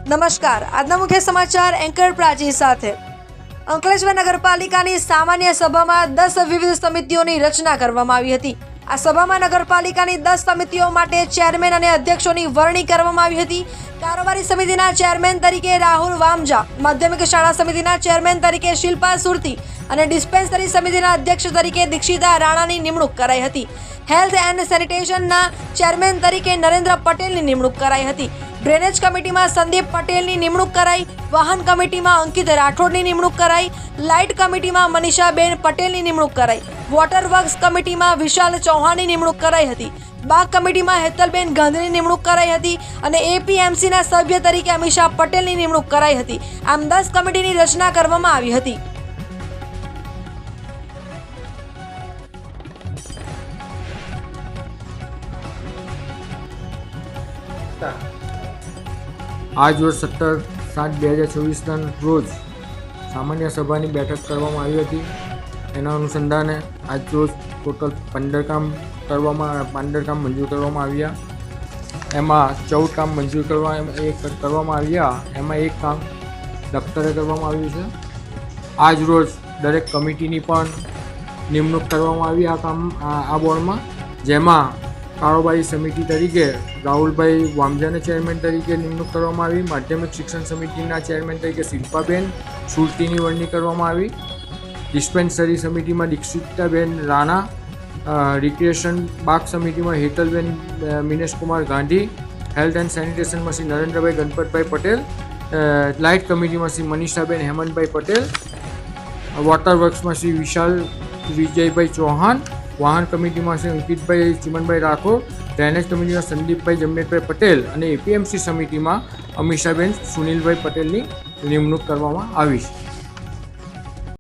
નમસ્કાર, આજના મુખ્ય સમાચાર એન્કર પ્રાચી સાથે। અંકલેશ્વર નગરપાલિકાની સામાન્ય સભામાં 10 વિવિધ સમિતિઓની રચના કરવામાં આવી હતી। આ સભામાં નગરપાલિકાની 10 સમિતિઓ માટે ચેરમેન અને અધ્યક્ષોની વરણી કરવામાં આવી હતી। કારોબારી સમિતિના ચેરમેન તરીકે રાહુલ વામજા, માધ્યમિક શાળા સમિતિના ચેરમેન તરીકે શિલ્પા સુરતી અને ડિસ્પેન્સરી સમિતિના અધ્યક્ષ તરીકે દીક્ષિતા રાણાની નિમણૂક કરાઈ હતી। હેલ્થ એન્ડ સેનિટેશનના ચેરમેન તરીકે નરેન્દ્ર પટેલની નિમણૂક કરાઈ હતી। ડ્રેનેજ કમિટીમાં સંદીપ પટેલની નિમણૂક કરાઈ। વાહન કમિટીમાં અંકિત રાઠોડની નિમણૂક કરાઈ। લાઇટ કમિટીમાં મનીષાબેન પટેલની નિમણૂક કરાઈ। વોટર વર્ક્સ કમિટીમાં વિશાલ ચૌહાણની નિમણૂક કરાઈ હતી। બાગ કમિટીમાં હેતલબેન ગાંધીની નિમણૂક કરાઈ હતી અને એપીએમસીના સભ્ય તરીકે અમીષા પટેલની નિમણૂક કરાઈ હતી। આમ 10 કમિટીની રચના કરવામાં આવી હતી। આજ રોજ 17/7/2024ના રોજ સામાન્ય સભાની બેઠક કરવામાં આવી હતી। એના અનુસંધાને આજ રોજ ટોટલ 15 કામ મંજૂર કરવામાં આવ્યા। એમાં 14 કામ મંજૂર કરવામાં આવ્યા। એમાં એક કામ દફતરે કરવામાં આવ્યું છે। આજ રોજ દરેક કમિટીની પણ નિમણૂક કરવામાં આવી આ બોર્ડમાં, જેમાં કારોબારી સમિતિ તરીકે રાહુલભાઈ વામજાને ચેરમેન તરીકે નિમણૂક કરવામાં આવી। માધ્યમિક શિક્ષણ સમિતિના ચેરમેન તરીકે શિલ્પાબેન સુરતીની વરણી કરવામાં આવી। ડિસ્પેન્સરી સમિતિમાં દીક્ષિતાબેન રાણા, રિક્રિએશન બાગ સમિતિમાં હેતલબેન મિનેશકુમાર ગાંધી, હેલ્થ એન્ડ સેનિટેશનમાં શ્રી નરેન્દ્રભાઈ ગણપતભાઈ પટેલ, લાઇટ કમિટીમાં શ્રી મનીષાબેન હેમંતભાઈ પટેલ, વોટર વર્ક્સમાં શ્રી વિશાલ વિજયભાઈ ચૌહાણ, વાહન કમિટીમાં શ્રી અંકિતભાઈ ચિમનભાઈ રાઠોડ, ડ્રેનેજ કમિટીમાં સંદીપભાઈ જમનેશભાઈ પટેલ અને એપીએમસી સમિતિમાં અમીષાબેન સુનિલભાઈ પટેલની નિમણૂક કરવામાં આવી છે।